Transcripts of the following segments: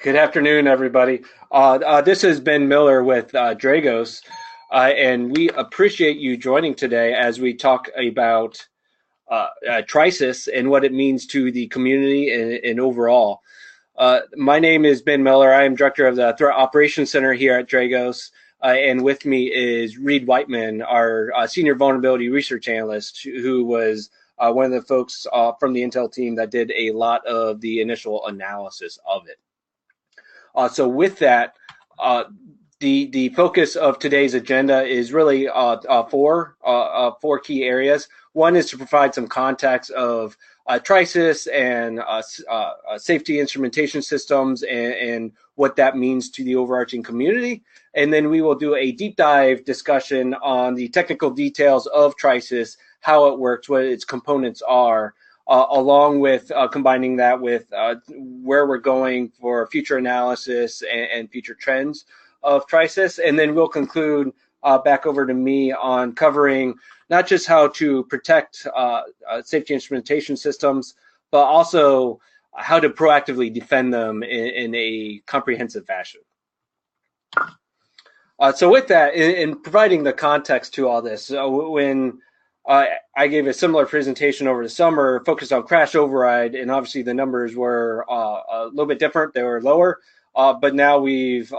Good afternoon, everybody. This is Ben Miller with Dragos, and we appreciate you joining today as we talk about TRISIS and what it means to the community and overall. My name is Ben Miller. I am director of the Threat Operations Center here at Dragos, and with me is Reed Whiteman, our senior vulnerability research analyst, who was one of the folks from the Intel team that did a lot of the initial analysis of it. So with that, the focus of today's agenda is really four key areas. One is to provide some context of TRISIS and Safety Instrumentation Systems and what that means to the overarching community. And then we will do a deep dive discussion on the technical details of TRISIS, how it works, what its components are, along with combining that with where we're going for future analysis and future trends of TRISIS. And then we'll conclude back over to me on covering not just how to protect safety instrumentation systems, but also how to proactively defend them in a comprehensive fashion. So with that, in providing the context to all this, when I gave a similar presentation over the summer focused on crash override, and obviously the numbers were a little bit different. They were lower, but now we've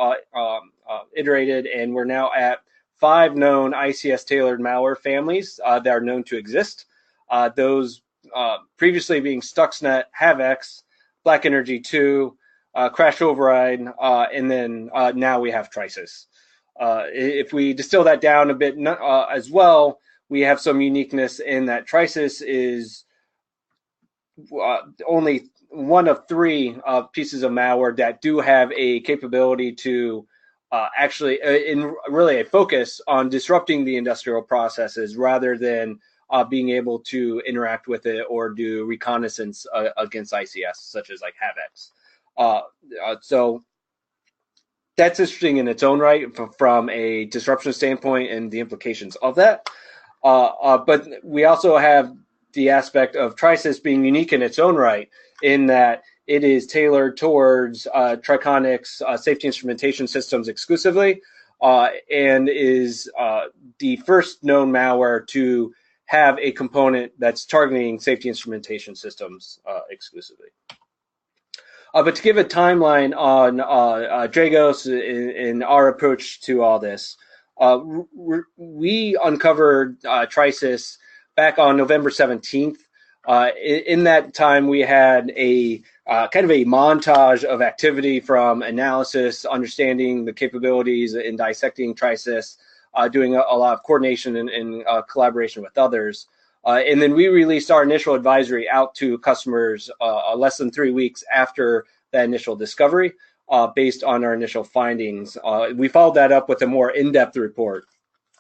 iterated, and we're now at 5 known ICS tailored malware families that are known to exist. Those previously being Stuxnet, Havx, Black Energy 2, crash override, and then now we have TRISIS. If we distill that down a bit as well, we have some uniqueness in that TRISIS is only one of 3 pieces of malware that do have a capability to actually, in really a focus on disrupting the industrial processes rather than being able to interact with it or do reconnaissance against ICS, such as like Havx. So that's interesting in its own right from a disruption standpoint and the implications of that. But we also have the aspect of TRISIS being unique in its own right, in that it is tailored towards Triconic's safety instrumentation systems exclusively, and is the first known malware to have a component that's targeting safety instrumentation systems exclusively. But to give a timeline on Dragos and our approach to all this, we uncovered TRISIS back on November 17th. In that time, we had a kind of a montage of activity from analysis, understanding the capabilities in dissecting TRISIS, doing a lot of coordination and collaboration with others. And then we released our initial advisory out to customers less than 3 weeks after that initial discovery. Based on our initial findings. We followed that up with a more in-depth report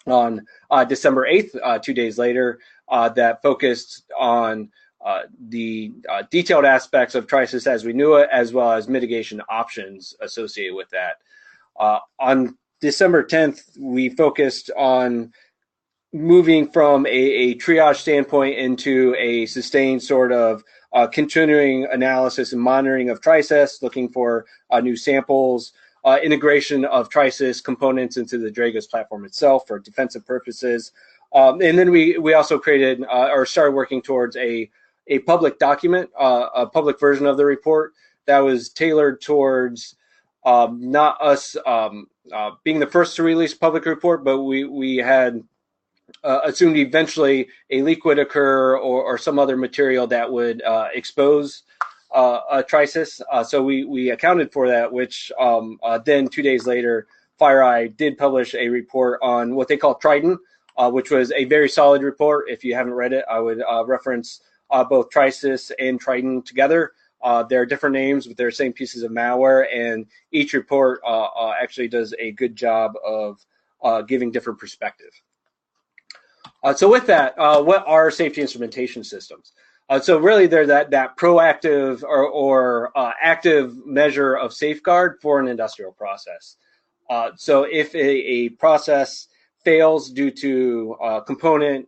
on December 8th, 2 days later, that focused on the detailed aspects of TRISIS as we knew it, as well as mitigation options associated with that. On December 10th, we focused on moving from a triage standpoint into a sustained sort of continuing analysis and monitoring of TRISIS, looking for new samples, integration of TRISIS components into the Dragos platform itself for defensive purposes. And then we also created or started working towards a public document, a public version of the report that was tailored towards not us being the first to release a public report, but we had assumed eventually a leak would occur or some other material that would expose a TRISIS. So we accounted for that, which then 2 days later, FireEye did publish a report on what they call Triton, which was a very solid report. If you haven't read it, I would reference both TRISIS and Triton together. They're different names, but they're the same pieces of malware, and each report actually does a good job of giving different perspective. So with that, what are safety instrumentation systems? So really they're that proactive or active measure of safeguard for an industrial process. So if a process fails due to component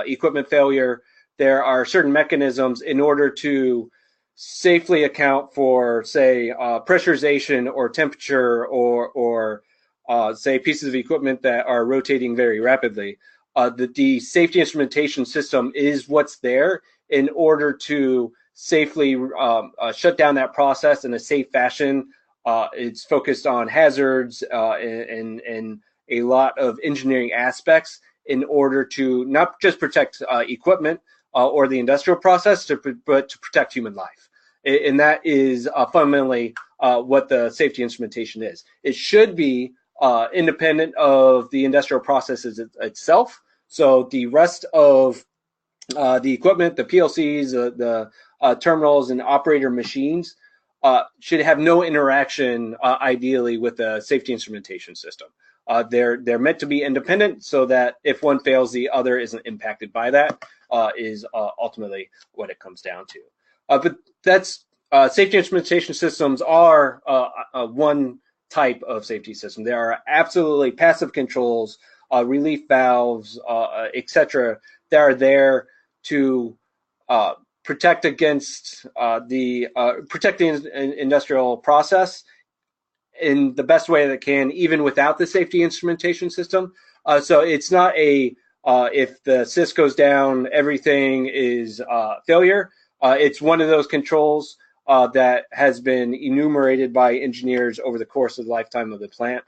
equipment failure, there are certain mechanisms in order to safely account for, say, pressurization or temperature or say, pieces of equipment that are rotating very rapidly. The safety instrumentation system is what's there in order to safely shut down that process in a safe fashion. It's focused on hazards and a lot of engineering aspects in order to not just protect equipment or the industrial process, but to protect human life. And that is fundamentally what the safety instrumentation is. It should be independent of the industrial processes itself. So the rest of the equipment, the PLCs, the terminals, and operator machines should have no interaction, ideally, with the safety instrumentation system. They're meant to be independent so that if one fails, the other isn't impacted by that, is ultimately what it comes down to. But that's safety instrumentation systems are one type of safety system. There are absolutely passive controls, relief valves, etc., that are there to protect against protect the industrial process in the best way that can, even without the safety instrumentation system. So it's not a if the sys goes down, everything is failure. It's one of those controls that has been enumerated by engineers over the course of the lifetime of the plant.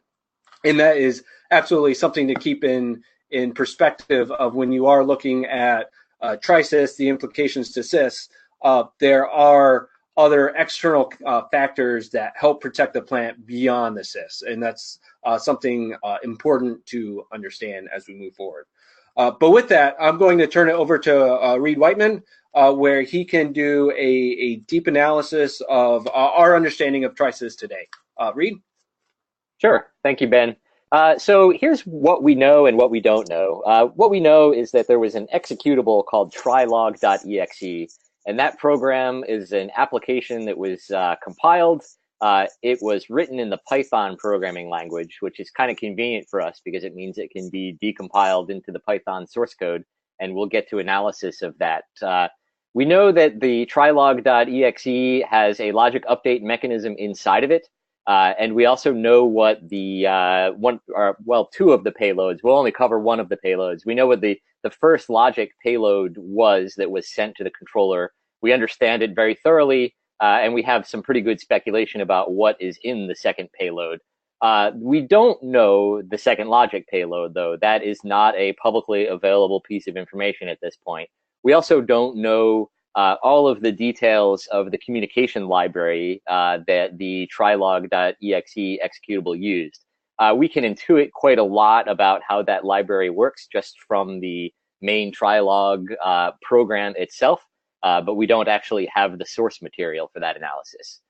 And that is absolutely something to keep in perspective of when you are looking at TRISIS, the implications to SIS. There are other external factors that help protect the plant beyond the SIS. And that's something important to understand as we move forward. But with that, I'm going to turn it over to Reed Whiteman, where he can do a deep analysis of our understanding of TRISIS today. Reed? Sure. Thank you, Ben. So here's what we know and what we don't know. What we know is that there was an executable called trilog.exe, and that program is an application that was compiled. It was written in the Python programming language, which is kind of convenient for us because it means it can be decompiled into the Python source code, and we'll get to analysis of that. We know that the trilog.exe has a logic update mechanism inside of it. And we also know what the two of the payloads. We'll only cover one of the payloads. We know what the first logic payload was that was sent to the controller. We understand it very thoroughly, and we have some pretty good speculation about what is in the second payload. We don't know the second logic payload, though. That is not a publicly available piece of information at this point. We also don't know all of the details of the communication library that the trilog.exe executable used. We can intuit quite a lot about how that library works just from the main trilog program itself, but we don't actually have the source material for that analysis.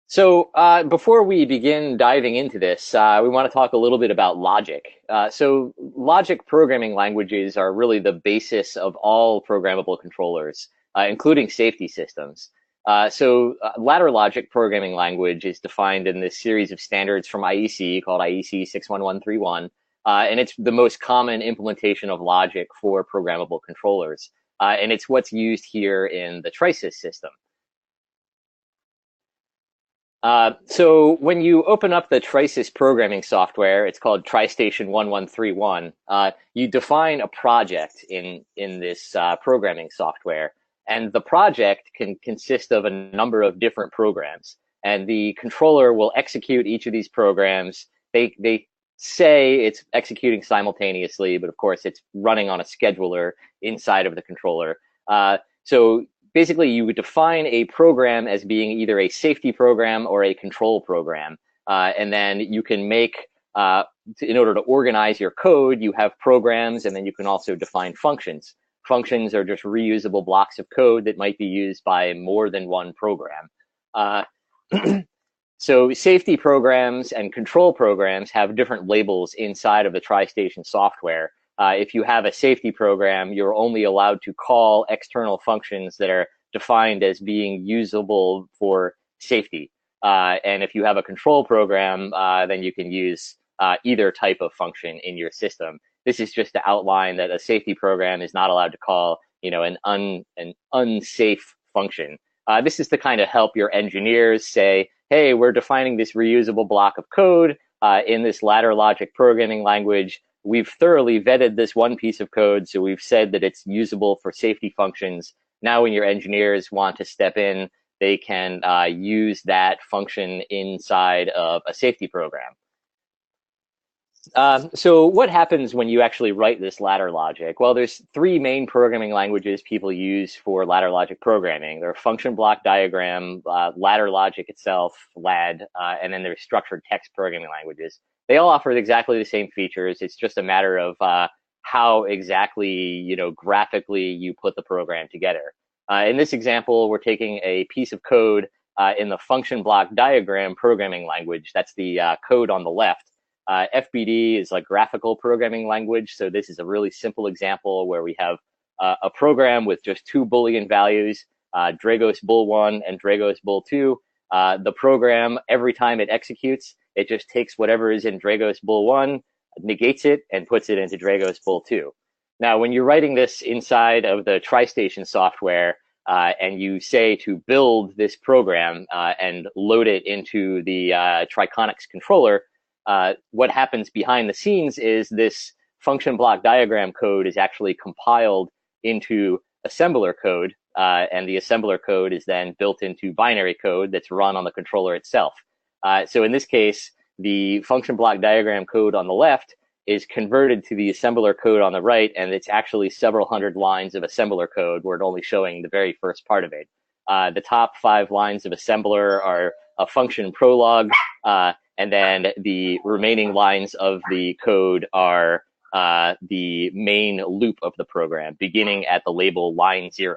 So before we begin diving into this, we want to talk a little bit about logic. So logic programming languages are really the basis of all programmable controllers, including safety systems. So ladder logic programming language is defined in this series of standards from IEC called IEC 61131, and it's the most common implementation of logic for programmable controllers. And it's what's used here in the TRISIS system. So when you open up the TRISIS programming software, it's called TriStation 1131, you define a project in this programming software. And the project can consist of a number of different programs. And the controller will execute each of these programs. They say it's executing simultaneously, but of course it's running on a scheduler inside of the controller. So basically, you would define a program as being either a safety program or a control program. And then you can make, in order to organize your code, you have programs, and then you can also define functions. Functions are just reusable blocks of code that might be used by more than one program. So safety programs and control programs have different labels inside of the TriStation software. If you have a safety program, you're only allowed to call external functions that are defined as being usable for safety. And if you have a control program, then you can use either type of function in your system. This is just to outline that a safety program is not allowed to call, an unsafe function. This is to kind of help your engineers say, hey, we're defining this reusable block of code in this ladder logic programming language. We've thoroughly vetted this one piece of code, so we've said that it's usable for safety functions. Now when your engineers want to step in, they can use that function inside of a safety program. So what happens when you actually write this ladder logic? Well, there's three main programming languages people use for ladder logic programming. There are function block diagram, ladder logic itself, LAD, and then there's structured text programming languages. They all offer exactly the same features. It's just a matter of how exactly, graphically you put the program together. In this example, we're taking a piece of code in the function block diagram programming language. That's the code on the left. FBD is like graphical programming language. So this is a really simple example where we have a program with just two Boolean values, Dragos bool1 and Dragos bool2. The program, every time it executes, it just takes whatever is in Dragos bool1, negates it, and puts it into Dragos bool2. Now, when you're writing this inside of the TriStation software, and you say to build this program and load it into the Triconix controller, what happens behind the scenes is this function block diagram code is actually compiled into assembler code, and the assembler code is then built into binary code that's run on the controller itself. So in this case, the function block diagram code on the left is converted to the assembler code on the right, and it's actually several hundred lines of assembler code. We're only showing the very first part of it. The top 5 lines of assembler are a function prologue, and then the remaining lines of the code are the main loop of the program, beginning at the label line 0.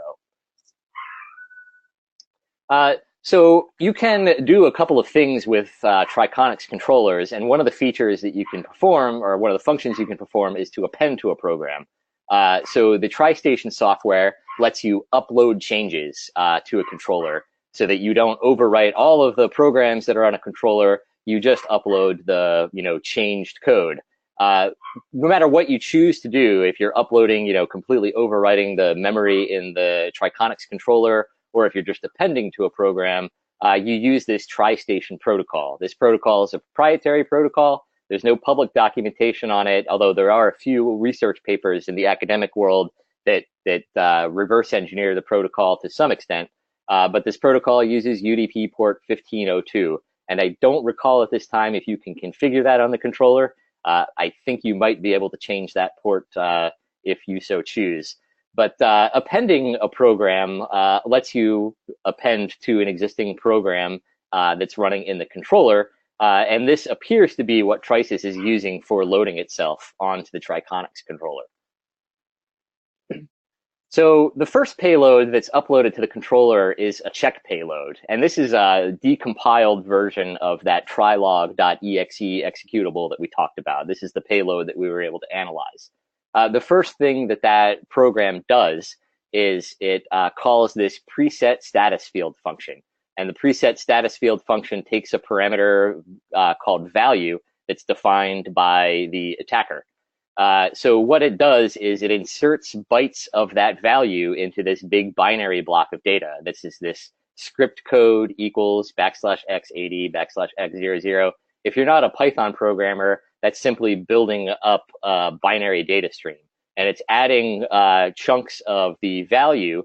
So you can do a couple of things with Triconix controllers, and one of the features that you can perform, or one of the functions you can perform, is to append to a program. So the TriStation software lets you upload changes to a controller so that you don't overwrite all of the programs that are on a controller. You just upload the changed code. No matter what you choose to do, if you're uploading, completely overwriting the memory in the Triconix controller, or if you're just appending to a program, you use this TriStation protocol. This protocol is a proprietary protocol. There's no public documentation on it, although there are a few research papers in the academic world that reverse engineer the protocol to some extent. But this protocol uses UDP port 1502. And I don't recall at this time if you can configure that on the controller. I think you might be able to change that port if you so choose. But appending a program lets you append to an existing program that's running in the controller. And this appears to be what TRISIS is using for loading itself onto the Triconix controller. So the first payload that's uploaded to the controller is a check payload. And this is a decompiled version of that trilog.exe executable that we talked about. This is the payload that we were able to analyze. The first thing that program does is it calls this preset status field function. And the preset status field function takes a parameter called value that's defined by the attacker. So what it does is it inserts bytes of that value into this big binary block of data. This is this script code equals \x80 \x00. If you're not a Python programmer, that's simply building up a binary data stream. And it's adding chunks of the value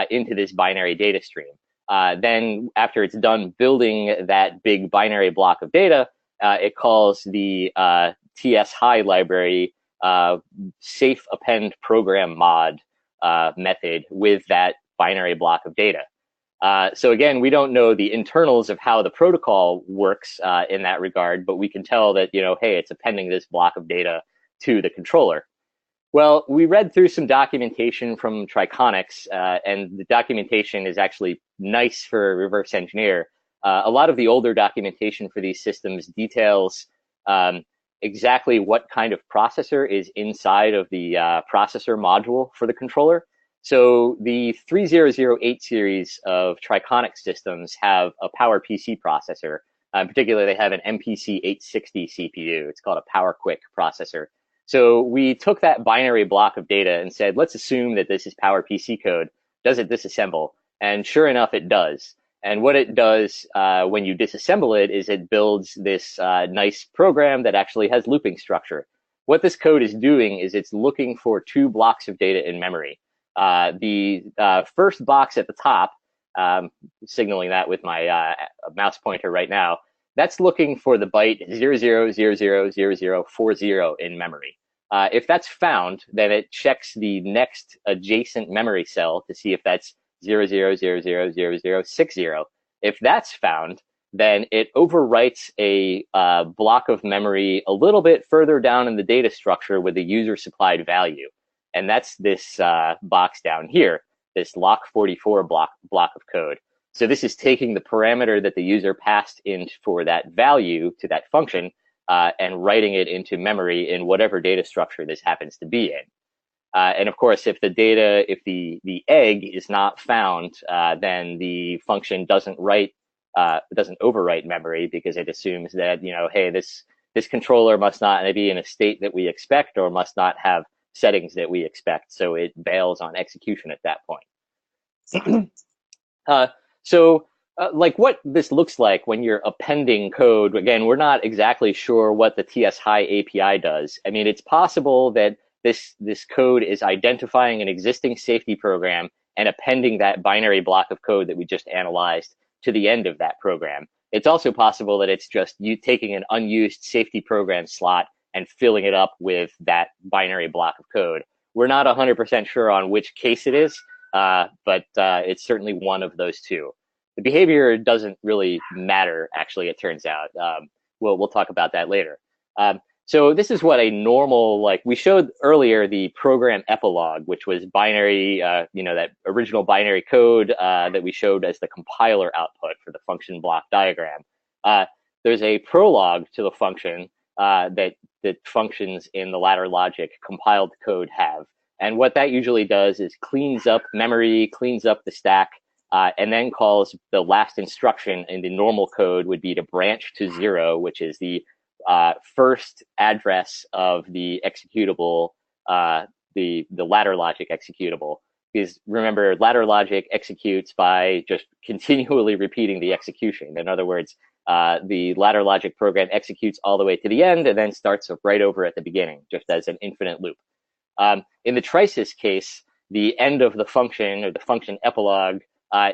into this binary data stream. Then after it's done building that big binary block of data, it calls the TS-high library safe append program mod method with that binary block of data. So again, we don't know the internals of how the protocol works in that regard, but we can tell that, hey, it's appending this block of data to the controller. Well, we read through some documentation from Triconix, and the documentation is actually nice for a reverse engineer. A lot of the older documentation for these systems details exactly what kind of processor is inside of the processor module for the controller. So the 3008 series of Triconix systems have a PowerPC processor. In particular, they have an MPC 860 CPU. It's called a PowerQuick processor. So we took that binary block of data and said, let's assume that this is PowerPC code. Does it disassemble? And sure enough, it does. And what it does when you disassemble it is it builds this nice program that actually has looping structure. What this code is doing is it's looking for 2 blocks of data in memory. The first box at the top, signaling that with my mouse pointer right now, that's looking for the byte 00000040 in memory. If that's found, then it checks the next adjacent memory cell to see if that's 00000060. If that's found, then it overwrites a block of memory a little bit further down in the data structure with a user supplied value. And that's this box down here, this lock44 block of code. So this is taking the parameter that the user passed in for that value to that function and writing it into memory in whatever data structure this happens to be in. And of course, if the egg is not found, then the function doesn't overwrite memory, because it assumes that, hey, this controller must not be in a state that we expect or must not have settings that we expect. So it bails on execution at that point. Like what this looks like when you're appending code, again, we're not exactly sure what the TS-High API does. I mean, it's possible that this code is identifying an existing safety program and appending that binary block of code that we just analyzed to the end of that program. It's also possible that it's just you taking an unused safety program slot and filling it up with that binary block of code. We're not 100% sure on which case it is, but it's certainly one of those two. The behavior doesn't really matter, actually, it turns out. We'll talk about that later. So this is what a normal, like we showed earlier, the program Epilogue, which was binary, that original binary code that we showed as the compiler output for the function block diagram. There's a prologue to the function that functions in the ladder logic compiled code have. And what that usually does is cleans up memory, cleans up the stack, and then calls the last instruction in the normal code would be to branch to 0, which is the first address of the executable, the ladder logic executable. Because remember, ladder logic executes by just continually repeating the execution. In other words, the ladder logic program executes all the way to the end and then starts right over at the beginning, just as an infinite loop. In the TRISIS case, the end of the function, or the function epilogue,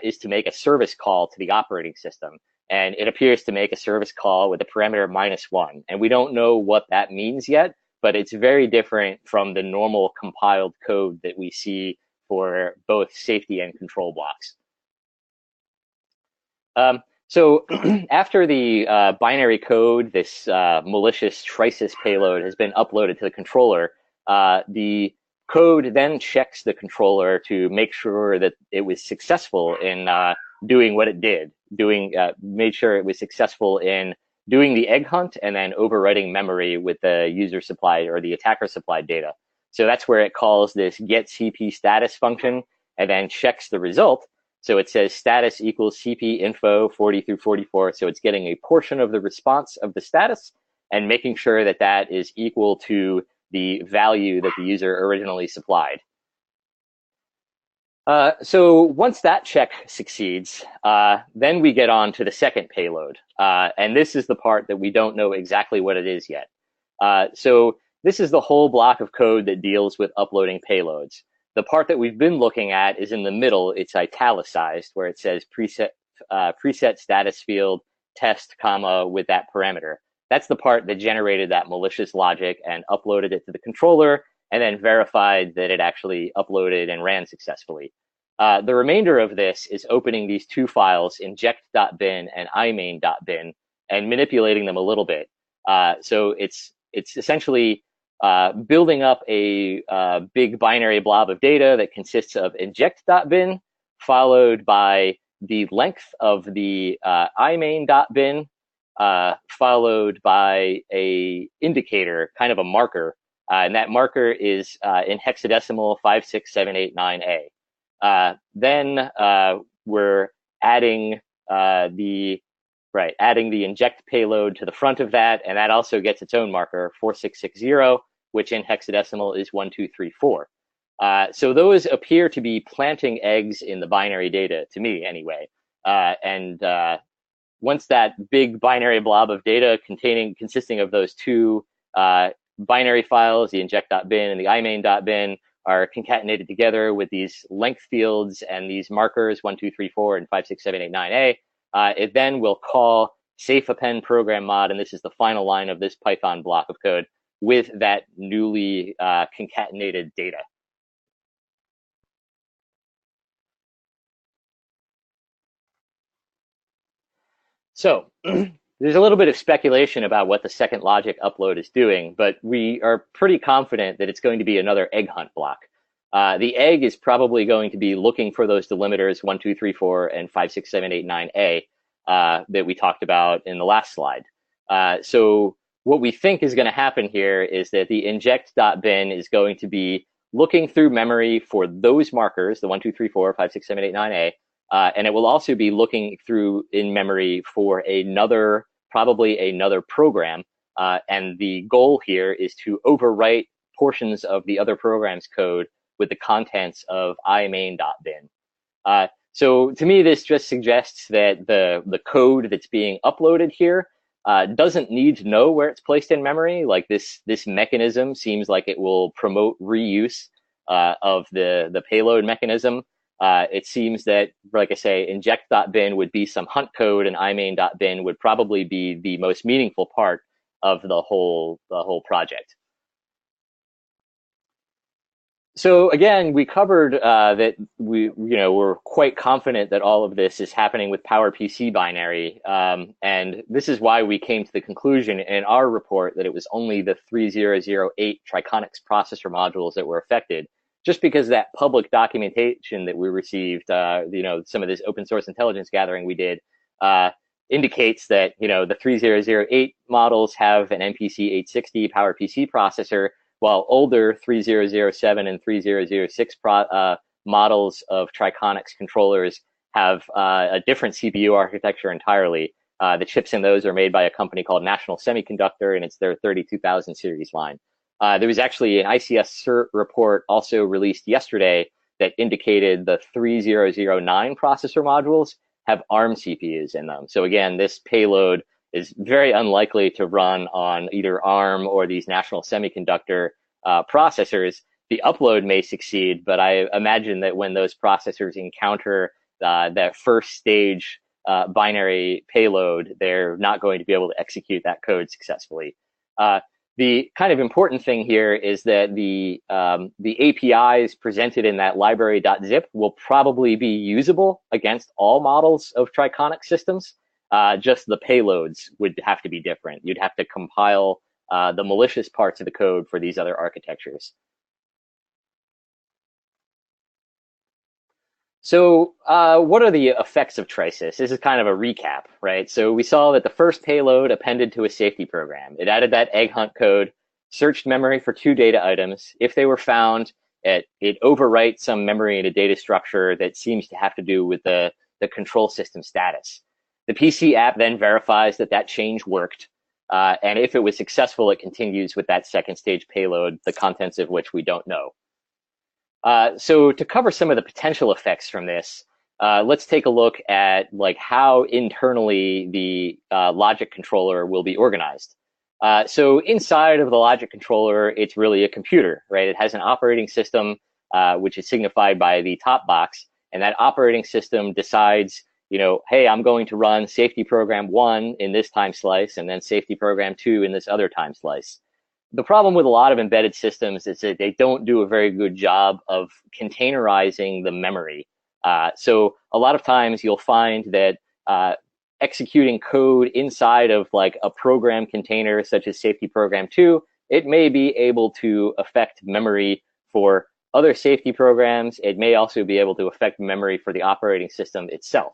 is to make a service call to the operating system. And it appears to make a service call with a parameter -1. And we don't know what that means yet, but it's very different from the normal compiled code that we see for both safety and control blocks. So after the binary code, this malicious TRISIS payload has been uploaded to the controller, the code then checks the controller to make sure that it was successful in doing what it did, made sure it was successful in doing the egg hunt and then overwriting memory with the user supplied or the attacker supplied data. So that's where it calls this get CP status function and then checks the result. So it says status equals CP info 40 through 44. So it's getting a portion of the response of the status and making sure that that is equal to the value that the user originally supplied. So once that check succeeds, then we get on to the second payload. And this is the part that we don't know exactly what it is yet. So this is the whole block of code that deals with uploading payloads. The part that we've been looking at is in the middle. It's italicized, where it says preset status field test, comma, with that parameter. That's the part that generated that malicious logic and uploaded it to the controller and then verified that it actually uploaded and ran successfully. The remainder of this is opening these two files, inject.bin and imain.bin, and manipulating them a little bit. So it's essentially building up a big binary blob of data that consists of inject.bin, followed by the length of the imain.bin, followed by a indicator, kind of a marker, and that marker is in hexadecimal 56789A. Then we're adding the inject payload to the front of that, and that also gets its own marker, 4660, which in hexadecimal is 1234. So those appear to be planting eggs in the binary data, to me anyway. Once that big binary blob of data consisting of those two binary files, the inject.bin and the imain.bin, are concatenated together with these length fields and these markers 1, 2, 3, 4, and 5, 6, 7, 8, 9a, it then will call safe append program mod, and this is the final line of this Python block of code with that newly concatenated data. So there's a little bit of speculation about what the second logic upload is doing, but we are pretty confident that it's going to be another egg hunt block. The egg is probably going to be looking for those delimiters 1, 2, 3, 4, and 5, 6, 7, 8, 9a that we talked about in the last slide. So what we think is going to happen here is that the inject.bin is going to be looking through memory for those markers, the 1, 2, 3, 4, 5, 6, 7, 8, 9a, and it will also be looking through in memory for probably another program. And the goal here is to overwrite portions of the other program's code with the contents of imain.bin. So to me, this just suggests that the code that's being uploaded here doesn't need to know where it's placed in memory. Like this mechanism seems like it will promote reuse of the payload mechanism. It seems that, like I say, inject.bin would be some hunt code, and imain.bin would probably be the most meaningful part of the whole project. So again, we covered that we're quite confident that all of this is happening with PowerPC binary, and this is why we came to the conclusion in our report that it was only the 3008 Triconix processor modules that were affected, just because that public documentation that we received, some of this open source intelligence gathering we did, indicates that the 3008 models have an MPC 860 PowerPC processor, while older 3007 and 3006 models of Triconix controllers have a different CPU architecture entirely. The chips in those are made by a company called National Semiconductor, and it's their 32000 series line. There was actually an ICS CERT report also released yesterday that indicated the 3009 processor modules have ARM CPUs in them. So again, this payload is very unlikely to run on either ARM or these National Semiconductor processors. The upload may succeed, but I imagine that when those processors encounter that first stage binary payload, they're not going to be able to execute that code successfully. The kind of important thing here is that the APIs presented in that library.zip will probably be usable against all models of Triconix systems. Just the payloads would have to be different. You'd have to compile the malicious parts of the code for these other architectures. So what are the effects of TRISIS? This is kind of a recap, right? So we saw that the first payload appended to a safety program. It added that egg hunt code, searched memory for 2 data items. If they were found, it overwrites some memory in a data structure that seems to have to do with the control system status. The PC app then verifies that that change worked. And if it was successful, it continues with that second stage payload, the contents of which we don't know. So to cover some of the potential effects from this, let's take a look at how internally the logic controller will be organized. So inside of the logic controller, it's really a computer, right? It has an operating system, which is signified by the top box, and that operating system decides, hey, I'm going to run safety program 1 in this time slice, and then safety program 2 in this other time slice. The problem with a lot of embedded systems is that they don't do a very good job of containerizing the memory. So a lot of times you'll find that executing code inside of a program container, such as safety program 2, it may be able to affect memory for other safety programs. It may also be able to affect memory for the operating system itself.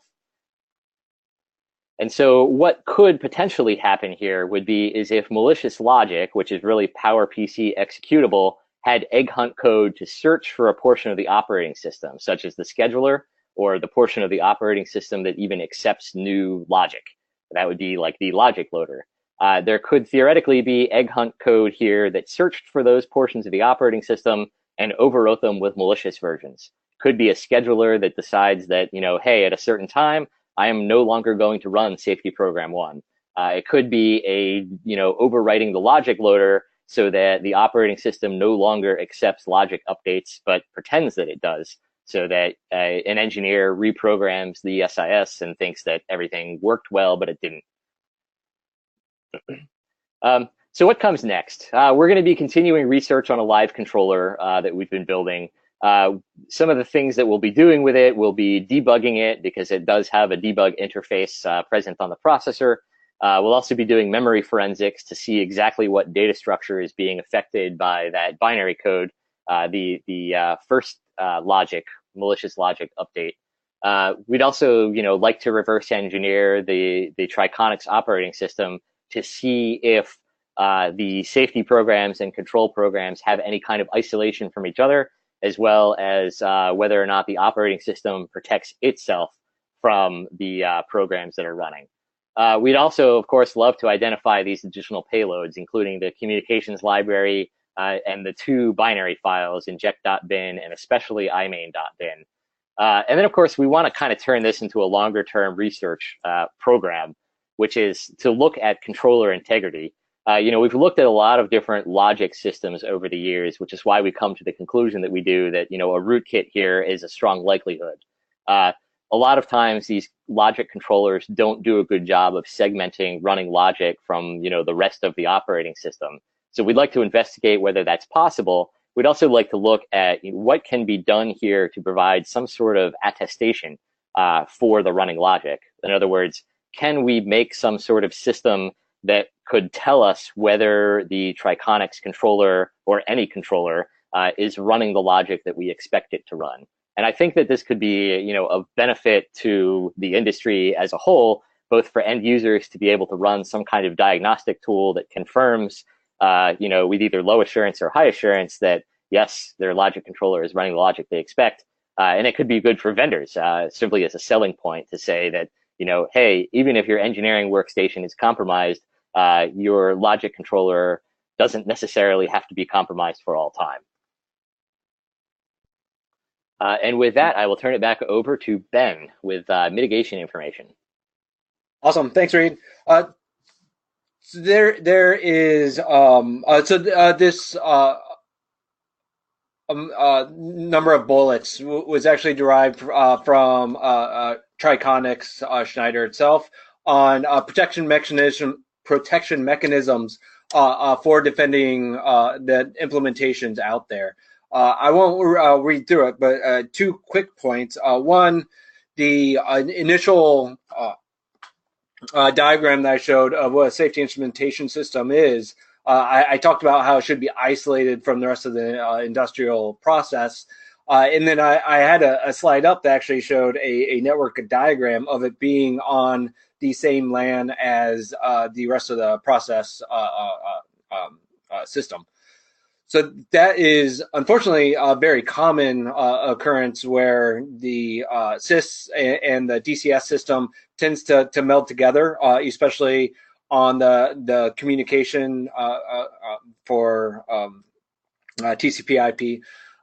And so what could potentially happen here would be if malicious logic, which is really PowerPC executable, had egg hunt code to search for a portion of the operating system, such as the scheduler or the portion of the operating system that even accepts new logic. That would be like the logic loader. There could theoretically be egg hunt code here that searched for those portions of the operating system and overwrote them with malicious versions. Could be a scheduler that decides that, hey, at a certain time, I am no longer going to run safety program 1. It could be overwriting the logic loader so that the operating system no longer accepts logic updates, but pretends that it does, so that an engineer reprograms the SIS and thinks that everything worked well, but it didn't. So what comes next? We're going to be continuing research on a live controller that we've been building. Some of the things that we'll be doing with it, we'll be debugging it because it does have a debug interface present on the processor. We'll also be doing memory forensics to see exactly what data structure is being affected by that binary code, the first malicious logic update. We'd also, like to reverse engineer the Triconix operating system to see if the safety programs and control programs have any kind of isolation from each other, as well as whether or not the operating system protects itself from the programs that are running. We'd also, of course, love to identify these additional payloads, including the communications library and the 2 binary files, inject.bin and especially imain.bin. And then, of course, we want to kind of turn this into a longer-term research program, which is to look at controller integrity. We've looked at a lot of different logic systems over the years, which is why we come to the conclusion that we do that, a rootkit here is a strong likelihood. A lot of times these logic controllers don't do a good job of segmenting running logic from, the rest of the operating system. So we'd like to investigate whether that's possible. We'd also like to look at what can be done here to provide some sort of attestation for the running logic. In other words, can we make some sort of system that could tell us whether the Triconix controller or any controller is running the logic that we expect it to run? And I think that this could be, of benefit to the industry as a whole, both for end users to be able to run some kind of diagnostic tool that confirms, with either low assurance or high assurance that, yes, their logic controller is running the logic they expect. And it could be good for vendors, simply as a selling point to say that, hey, even if your engineering workstation is compromised, your logic controller doesn't necessarily have to be compromised for all time. And with that, I will turn it back over to Ben with mitigation information. Awesome, thanks, Reed. So there is this number of bullets was actually derived from Triconix Schneider itself on protection mechanisms for defending the implementations out there. I won't read through it, but 2 quick points. One, the initial diagram that I showed of what a safety instrumentation system is, I talked about how it should be isolated from the rest of the industrial process. And then I had a slide up that actually showed a network diagram of it being on the same LAN as the rest of the process system. So that is unfortunately a very common occurrence where the CIS and the DCS system tends to meld together, especially on the communication for TCP/IP,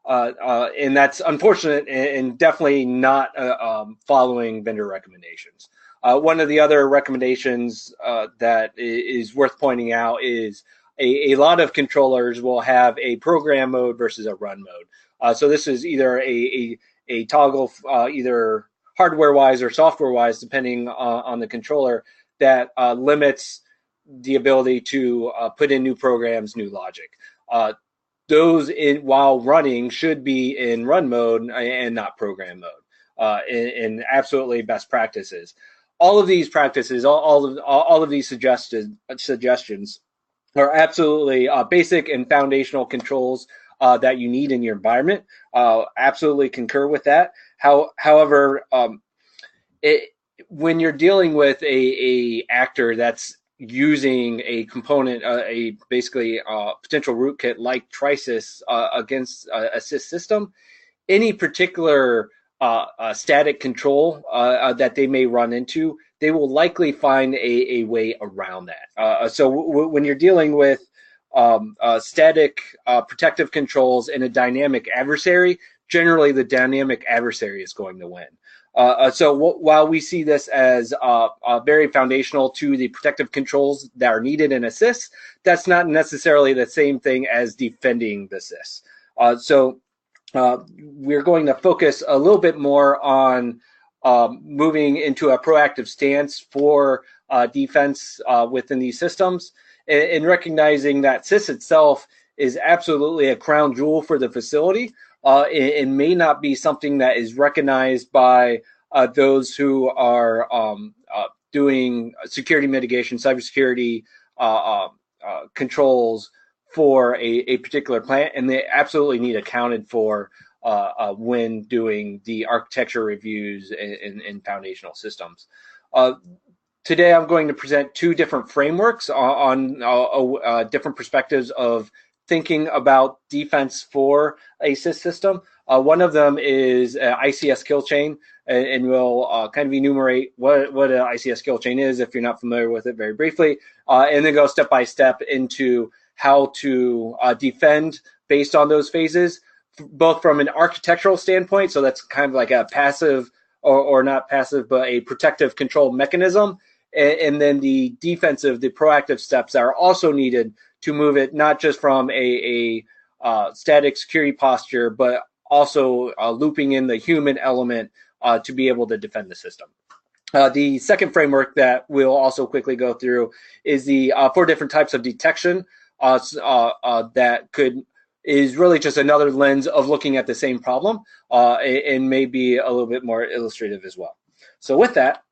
and that's unfortunate and definitely not following vendor recommendations. One of the other recommendations that is worth pointing out is a lot of controllers will have a program mode versus a run mode. So this is either a toggle, either hardware-wise or software-wise, depending on the controller, that limits the ability to put in new programs, new logic. Those, while running, should be in run mode and not program mode, in absolutely best practices. All of these practices, all of these suggestions are absolutely basic and foundational controls that you need in your environment. Absolutely concur with that. However, when you're dealing with a actor that's using a component, basically a potential rootkit like TRISIS against a CIS system, any particular static control that they may run into, they will likely find a way around that. So when you're dealing with static protective controls in a dynamic adversary, generally the dynamic adversary is going to win. So while we see this as very foundational to the protective controls that are needed in a SIS, that's not necessarily the same thing as defending the SIS. We're going to focus a little bit more on moving into a proactive stance for defense within these systems, and recognizing that SIS itself is absolutely a crown jewel for the facility. It may not be something that is recognized by those who are doing security mitigation, cybersecurity controls for a particular plant, and they absolutely need accounted for when doing the architecture reviews in foundational systems. Today, I'm going to present two different frameworks on different perspectives of thinking about defense for a SIS system. One of them is ICS Kill chain, and we'll kind of enumerate what an ICS Kill chain is if you're not familiar with it very briefly, and then go step by step into how to defend based on those phases, both from an architectural standpoint, so that's kind of like a passive or not passive, but a protective control mechanism, and then the defensive, the proactive steps that are also needed to move it not just from a static security posture, but also looping in the human element to be able to defend the system. The second framework that we'll also quickly go through is the 4 different types of detection that is really just another lens of looking at the same problem, and maybe a little bit more illustrative as well. So with that,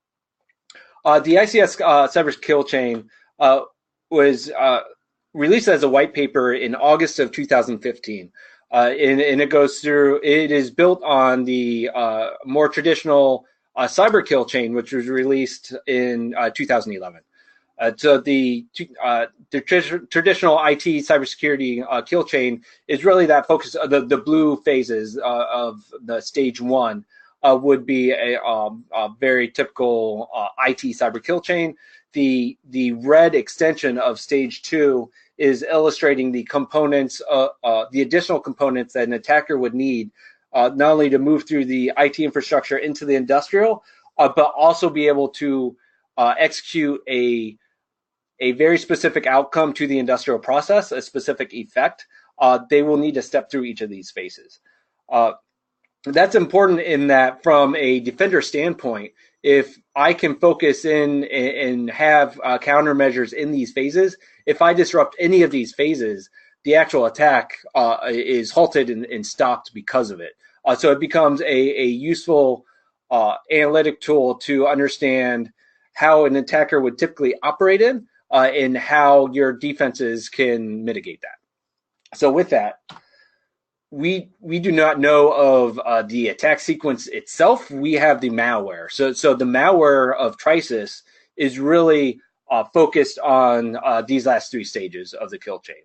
the ICS Cyber Kill chain was released as a white paper in August of 2015. And it goes through, it is built on the more traditional cyber kill chain, which was released in 2011. So the traditional IT cybersecurity kill chain is really that focus. The blue phases of the stage 1 would be a very typical IT cyber kill chain. The red extension of stage 2 is illustrating the components, the additional components that an attacker would need, not only to move through the IT infrastructure into the industrial, but also be able to execute a very specific outcome to the industrial process, a specific effect. They will need to step through each of these phases. That's important in that from a defender standpoint, if I can focus in and have countermeasures in these phases, if I disrupt any of these phases, the actual attack is halted and stopped because of it. So it becomes a useful analytic tool to understand how an attacker would typically operate in, and how your defenses can mitigate that. So with that, we do not know of the attack sequence itself. We have the malware. So the malware of TRISIS is really focused on these last 3 stages of the kill chain.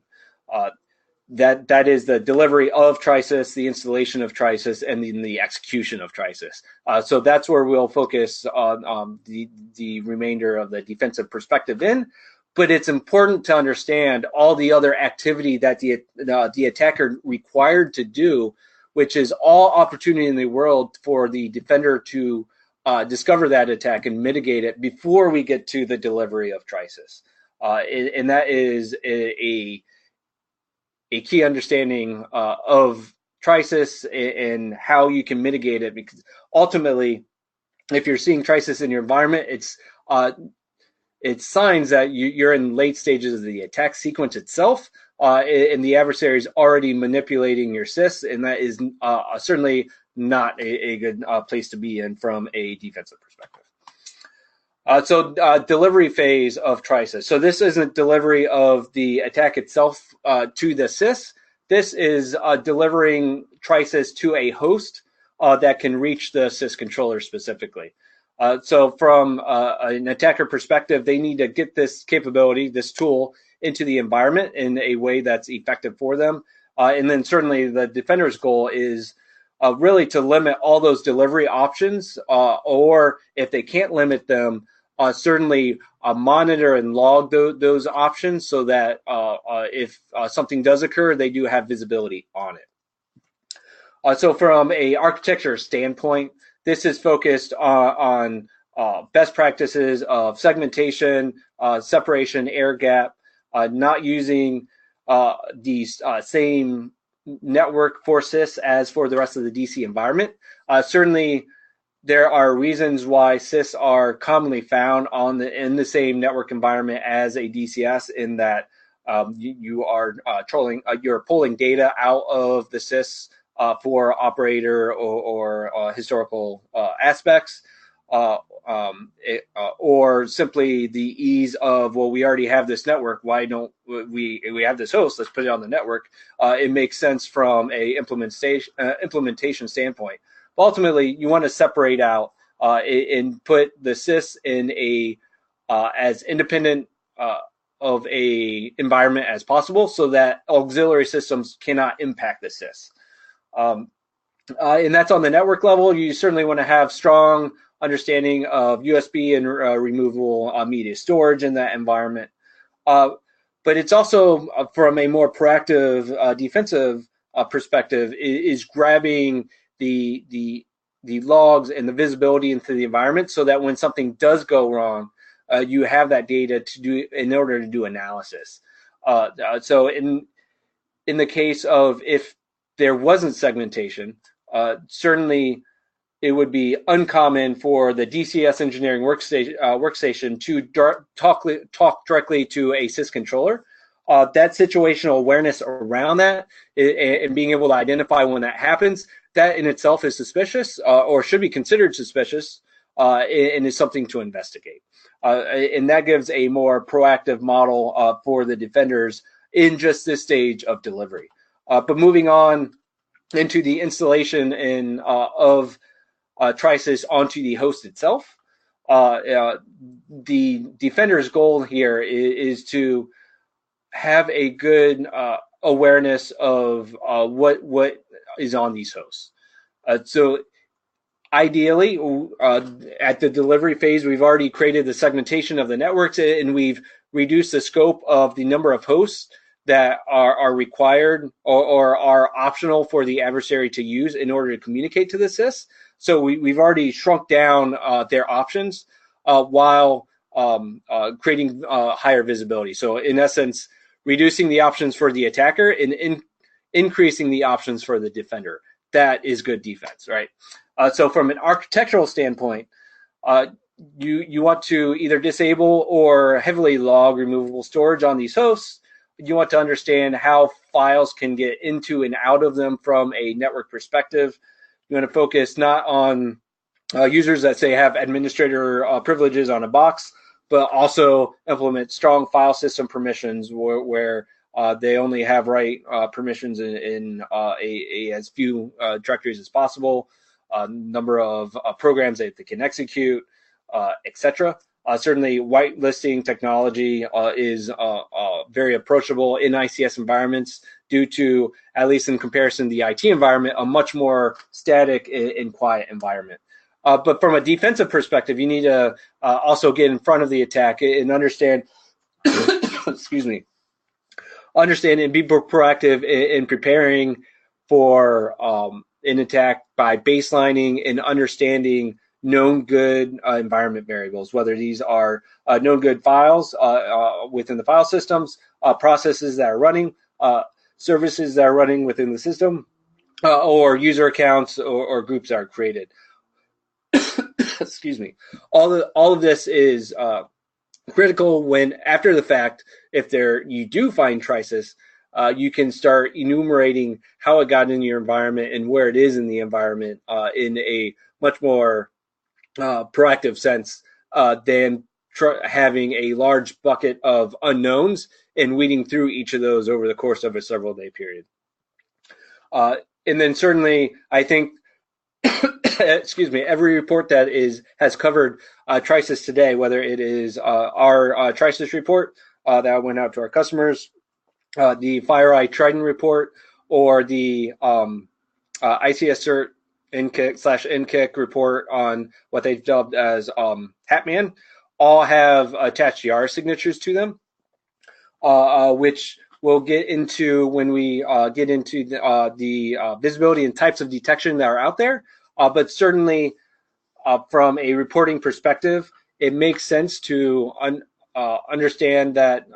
That is the delivery of TRISIS, the installation of TRISIS, and then the execution of TRISIS. So that's where we'll focus on the remainder of the defensive perspective in. But it's important to understand all the other activity that the attacker required to do, which is all opportunity in the world for the defender to discover that attack and mitigate it before we get to the delivery of TRISIS. And that is a key understanding of TRISIS and how you can mitigate it, because ultimately, if you're seeing TRISIS in your environment, it's signs that you're in late stages of the attack sequence itself, and the adversary is already manipulating your SIS, and that is certainly not a good place to be in from a defensive perspective. So delivery phase of TRISIS. So this isn't delivery of the attack itself to the SIS. This is delivering TRISIS to a host that can reach the SIS controller specifically. So from an attacker perspective, they need to get this capability, this tool, into the environment in a way that's effective for them. And then certainly the defender's goal is really to limit all those delivery options, or if they can't limit them, certainly monitor and log those options so that if something does occur, they do have visibility on it. So from a architecture standpoint, this is focused on best practices of segmentation, separation, air gap, not using these same network for CIS as for the rest of the DC environment. Certainly, there are reasons why CIS are commonly found in the same network environment as a DCS, in that you are you're pulling data out of the CIS for operator or historical aspects, or simply the ease of, well, we already have this network, why don't we have this host, let's put it on the network. It makes sense from a implementation standpoint. But ultimately, you want to separate out and put the CIS in a as independent of a environment as possible, so that auxiliary systems cannot impact the CIS. And that's on the network level. You certainly want to have strong understanding of USB and removable media storage in that environment. But it's also, from a more proactive defensive perspective, is grabbing the logs and the visibility into the environment, so that when something does go wrong, you have that data to do in order to do analysis. So in the case of, if there wasn't segmentation, certainly it would be uncommon for the DCS engineering workstation to talk directly to a CIS controller. That situational awareness around that and being able to identify when that happens, that in itself is suspicious, or should be considered suspicious, and is something to investigate. And that gives a more proactive model for the defenders in just this stage of delivery. But moving on into the installation of TRISIS onto the host itself, the defender's goal here is to have a good awareness of what is on these hosts. So ideally, at the delivery phase, we've already created the segmentation of the networks, and we've reduced the scope of the number of hosts that are required or are optional for the adversary to use in order to communicate to the CIS. So we've already shrunk down their options while creating higher visibility. So in essence, reducing the options for the attacker and increasing the options for the defender. That is good defense, right? So from an architectural standpoint, you want to either disable or heavily log removable storage on these hosts. You want to understand how files can get into and out of them from a network perspective. You want to focus not on users that, say, have administrator privileges on a box, but also implement strong file system permissions where they only have write permissions in as few directories as possible, number of programs that they can execute, etc. Certainly, whitelisting technology is very approachable in ICS environments due to, at least in comparison to the IT environment, a much more static and quiet environment. But from a defensive perspective, you need to also get in front of the attack and understand, excuse me, understand and be proactive in preparing for an attack by baselining and understanding known good environment variables, whether these are known good files within the file systems, processes that are running, services that are running within the system, or user accounts or groups that are created. Excuse me. All of this is critical when, after the fact, if you do find TRISIS, you can start enumerating how it got into your environment and where it is in the environment in a much more proactive sense than having a large bucket of unknowns and weeding through each of those over the course of a several-day period. And then certainly, I think, excuse me, every report that has covered TRISIS today, whether it is our TRISIS report that went out to our customers, the FireEye Trident report, or the ICS cert NKIC/NKIC report on what they've dubbed as Hatman all have attached YARA signatures to them, which we'll get into when we get into the visibility and types of detection that are out there. But certainly from a reporting perspective, it makes sense to understand that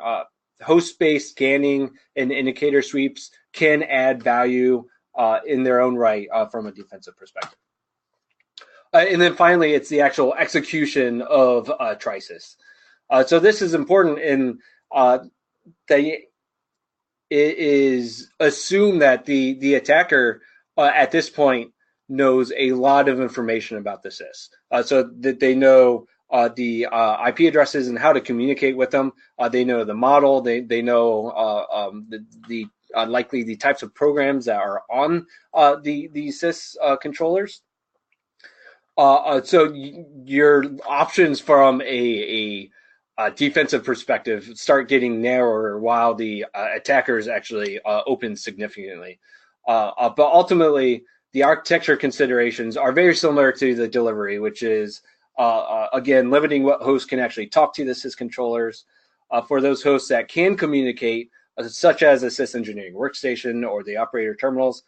host-based scanning and indicator sweeps can add value in their own right from a defensive perspective. And then finally, it's the actual execution of TRISIS. So this is important in that it is assumed that the attacker at this point knows a lot of information about the SIS, so that they know the IP addresses and how to communicate with them. They know the model. They know the likely the types of programs that are on the SIS controllers. So your options from a defensive perspective start getting narrower while the attackers actually open significantly. But ultimately, the architecture considerations are very similar to the delivery, which is, again, limiting what hosts can actually talk to the SIS controllers. For those hosts that can communicate, such as a SIS engineering workstation or the operator terminals,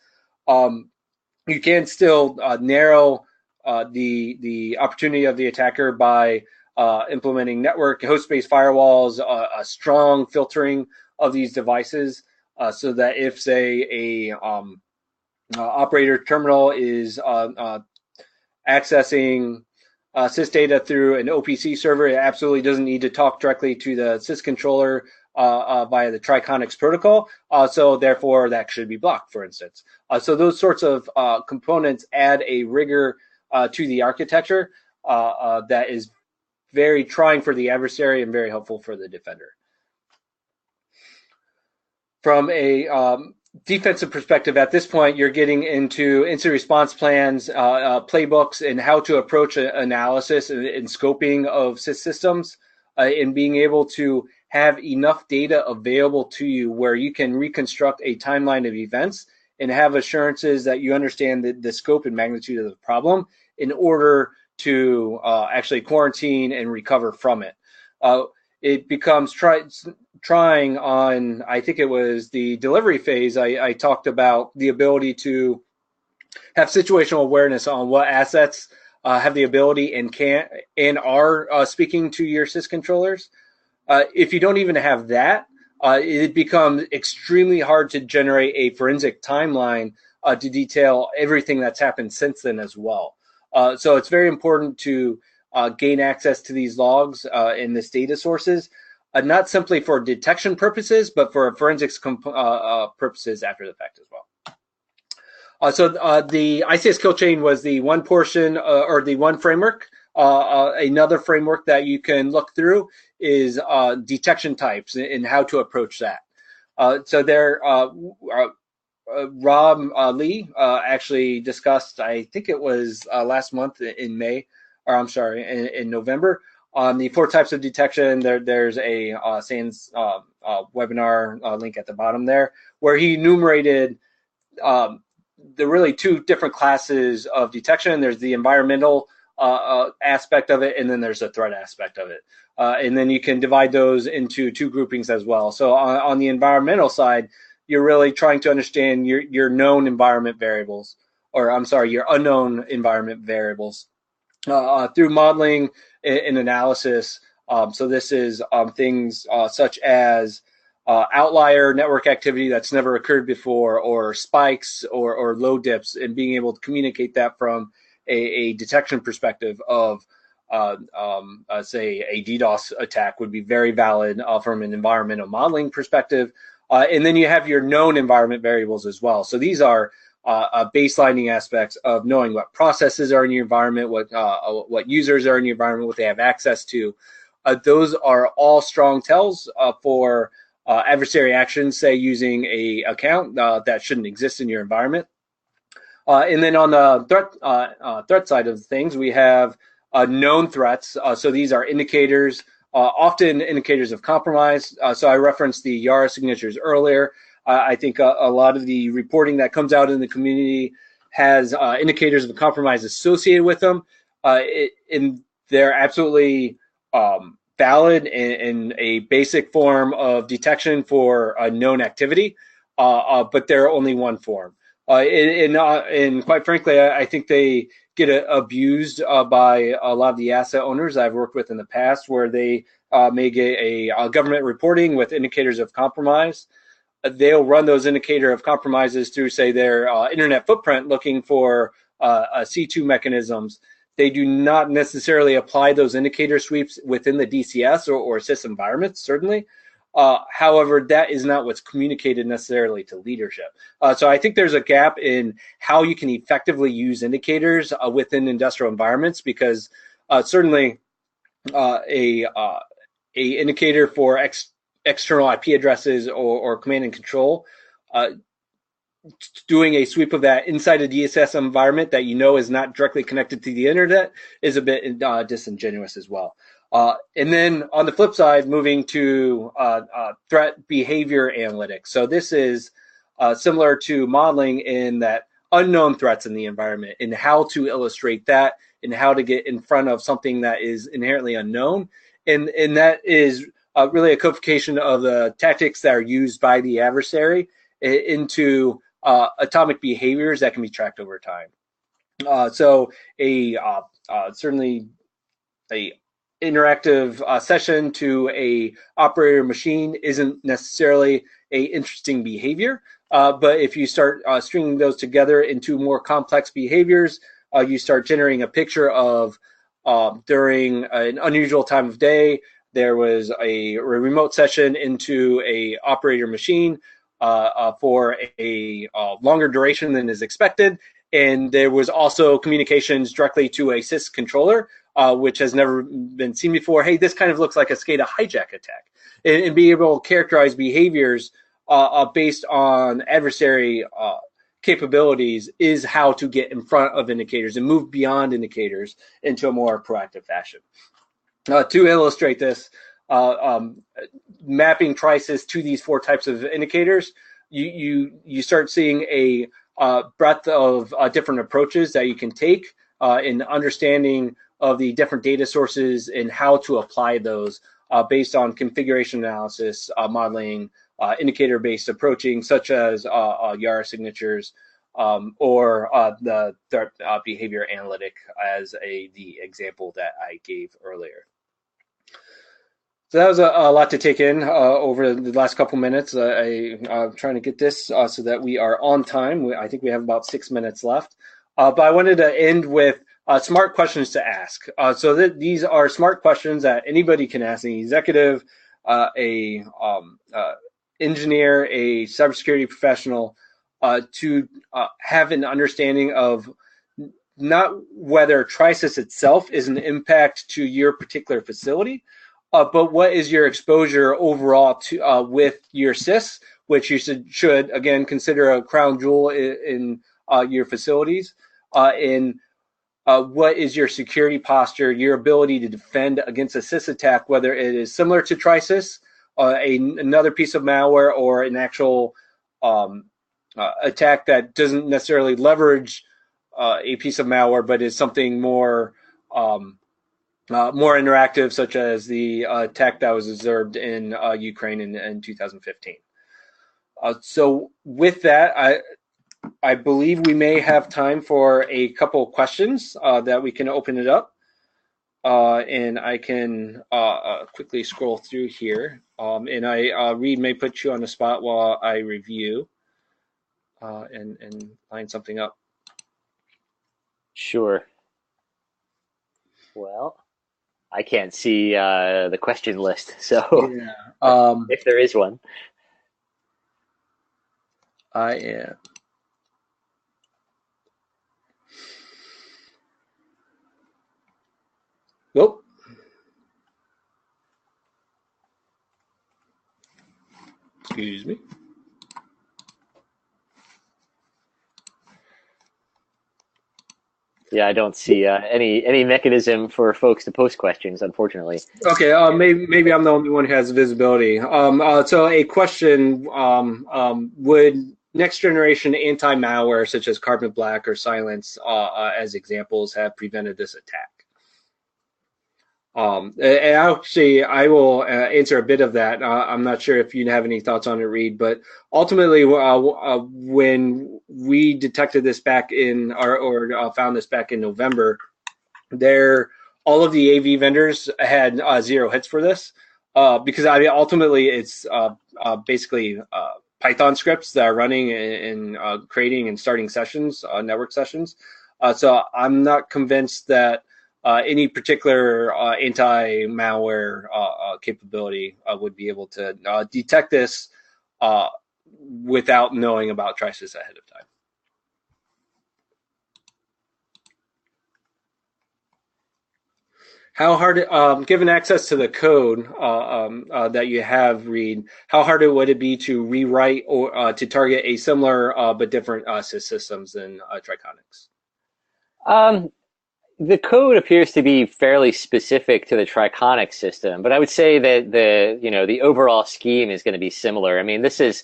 you can still narrow the opportunity of the attacker by implementing network host-based firewalls, a strong filtering of these devices, so that if, say, a operator terminal is accessing SIS data through an OPC server, it absolutely doesn't need to talk directly to the SIS controller via the Triconics protocol, so therefore that should be blocked, for instance. So those sorts of components add a rigor to the architecture that is very trying for the adversary and very helpful for the defender. From a defensive perspective, at this point, you're getting into incident response plans, playbooks, and how to approach analysis and scoping of SIS systems, and being able to have enough data available to you where you can reconstruct a timeline of events and have assurances that you understand the scope and magnitude of the problem in order to actually quarantine and recover from it. It becomes trying on, I think it was the delivery phase, I talked about the ability to have situational awareness on what assets have the ability and are speaking to your SIS controllers. If you don't even have that, it becomes extremely hard to generate a forensic timeline to detail everything that's happened since then as well. So it's very important to gain access to these logs and this data sources, not simply for detection purposes, but for forensics purposes after the fact as well. So the ICS kill chain was the one portion or the one framework. Another framework that you can look through is detection types and how to approach that. So there, Rob Lee actually discussed, I think it was last month in May, or I'm sorry, in November, on the 4 types of detection. There's a SANS webinar link at the bottom there, where he enumerated the really 2 different classes of detection. There's the environmental aspect of it, and then there's the threat aspect of it. And then you can divide those into 2 groupings as well. So on the environmental side, you're really trying to understand your known environment variables, or I'm sorry, your unknown environment variables through modeling and analysis. So this is things such as outlier network activity that's never occurred before, or spikes or low dips, and being able to communicate that from a detection perspective of, say, a DDoS attack would be very valid from an environmental modeling perspective. And then you have your known environment variables as well. So these are baselining aspects of knowing what processes are in your environment, what users are in your environment, what they have access to. Those are all strong tells for adversary actions, say using a account that shouldn't exist in your environment. And then on the threat side of things, we have known threats. So these are indicators, often indicators of compromise. So I referenced the YARA signatures earlier. I think a lot of the reporting that comes out in the community has indicators of compromise associated with them, and they're absolutely valid in a basic form of detection for a known activity, but they're only one form. And quite frankly, I think they get abused by a lot of the asset owners I've worked with in the past, where they may get a government reporting with indicators of compromise. They'll run those indicator of compromises through, say, their internet footprint, looking for C2 mechanisms. They do not necessarily apply those indicator sweeps within the DCS or SIS environments, certainly. However, that is not what's communicated necessarily to leadership. So I think there's a gap in how you can effectively use indicators within industrial environments, because certainly a indicator for external IP addresses or command and control, doing a sweep of that inside a DSS environment that you know is not directly connected to the internet is a bit disingenuous as well. And then on the flip side, moving to threat behavior analytics. So this is similar to modeling in that unknown threats in the environment and how to illustrate that and how to get in front of something that is inherently unknown. And that is really a codification of the tactics that are used by the adversary into atomic behaviors that can be tracked over time. So certainly a interactive session to a operator machine isn't necessarily a interesting behavior, but if you start stringing those together into more complex behaviors, you start generating a picture of during an unusual time of day, there was a remote session into a operator machine for a longer duration than is expected, and there was also communications directly to a SIS controller, which has never been seen before. Hey, this kind of looks like a SCADA hijack attack, and be able to characterize behaviors based on adversary capabilities is how to get in front of indicators and move beyond indicators into a more proactive fashion. To illustrate this, mapping TRISIS to these four types of indicators, you start seeing a breadth of different approaches that you can take in understanding of the different data sources and how to apply those based on configuration analysis, modeling, indicator-based approaching, such as Yara signatures, or the threat behavior analytic as the example that I gave earlier. So that was a lot to take in over the last couple minutes. I'm trying to get this so that we are on time. I think we have about 6 minutes left. But I wanted to end with smart questions to ask. So that these are smart questions that anybody can ask, an executive, a engineer, a cybersecurity professional, to have an understanding of not whether TRISIS itself is an impact to your particular facility, but what is your exposure overall to with your SIS, which you should again consider a crown jewel in your facilities, in what is your security posture, your ability to defend against a SIS attack, whether it is similar to TRISIS, another piece of malware, or an actual attack that doesn't necessarily leverage a piece of malware, but is something more more interactive, such as the attack that was observed in Ukraine in 2015. So with that, I believe we may have time for a couple of questions that we can open it up. And I can quickly scroll through here. And Reed may put you on the spot while I review and line something up. Sure. Well, I can't see the question list, so yeah. If there is one. I am. Nope. Excuse me. Yeah, I don't see any mechanism for folks to post questions, unfortunately. Okay, maybe I'm the only one who has visibility. So a question would next generation anti-malware such as Carbon Black or Silence as examples have prevented this attack. And actually, I will answer a bit of that. I'm not sure if you have any thoughts on it, Reed, but ultimately, when we detected this back in, or found this back in November, all of the AV vendors had 0 hits for this, because I mean, ultimately it's basically Python scripts that are running and creating and starting sessions, network sessions. So I'm not convinced that any particular anti-malware capability would be able to detect this without knowing about TRISIS ahead of time. How hard, given access to the code that you have, Reed, how hard would it be to rewrite or to target a similar but different systems than Triconics? The code appears to be fairly specific to the Triconic system, but I would say that the overall scheme is going to be similar. I mean, this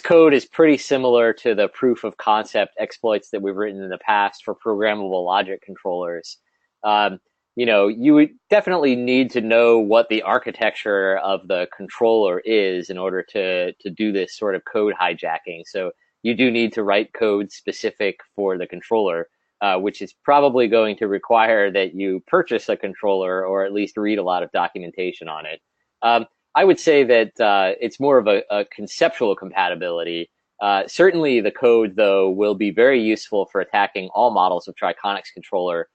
code is pretty similar to the proof of concept exploits that we've written in the past for programmable logic controllers. You would definitely need to know what the architecture of the controller is in order to do this sort of code hijacking. So you do need to write code specific for the controller, which is probably going to require that you purchase a controller or at least read a lot of documentation on it. I would say that it's more of a conceptual compatibility. Certainly the code, though, will be very useful for attacking all models of Triconic's controller.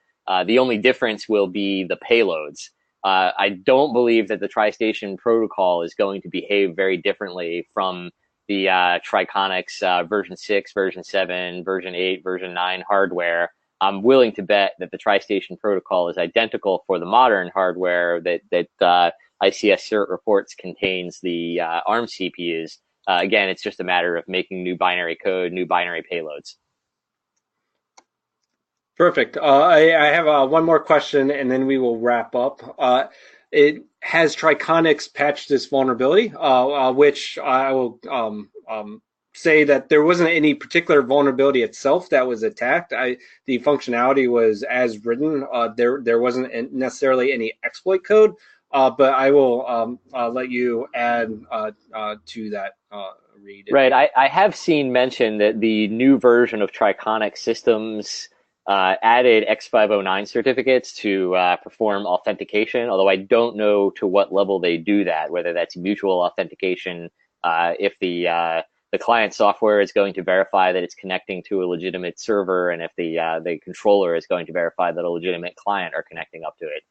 The only difference will be the payloads. I don't believe that the TriStation protocol is going to behave very differently from the Triconic's version 6, version 7, version 8, version 9 hardware. I'm willing to bet that the TriStation protocol is identical for the modern hardware that ICS Cert reports contains the ARM CPUs. Again, it's just a matter of making new binary code, new binary payloads. Perfect. I have one more question, and then we will wrap up. Has Triconics patched this vulnerability, which I will say that there wasn't any particular vulnerability itself that was attacked. The functionality was as written. There wasn't necessarily any exploit code, but I will let you add to that, Reed. Right. I have seen mention that the new version of Triconic systems added X509 certificates to perform authentication, although I don't know to what level they do that, whether that's mutual authentication, if the client software is going to verify that it's connecting to a legitimate server, and if the controller is going to verify that a legitimate client are connecting up to it.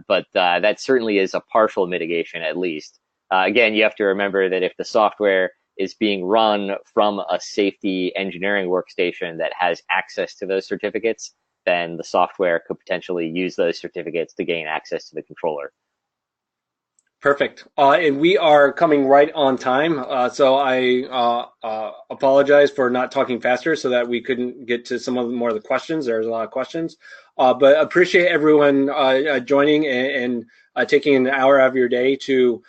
But that certainly is a partial mitigation, at least. Again, you have to remember that if the software is being run from a safety engineering workstation that has access to those certificates, then the software could potentially use those certificates to gain access to the controller. Perfect. And we are coming right on time, so I apologize for not talking faster so that we couldn't get to some of the more of the questions. There's a lot of questions, but appreciate everyone joining and taking an hour out of your day to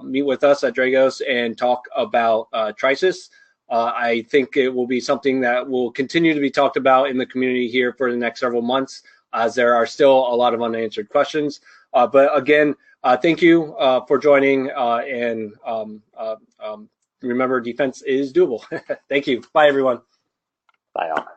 meet with us at Dragos and talk about TRISIS. I think it will be something that will continue to be talked about in the community here for the next several months, as there are still a lot of unanswered questions. But again, thank you for joining, and remember, defense is doable. Thank you. Bye, everyone. Bye, all.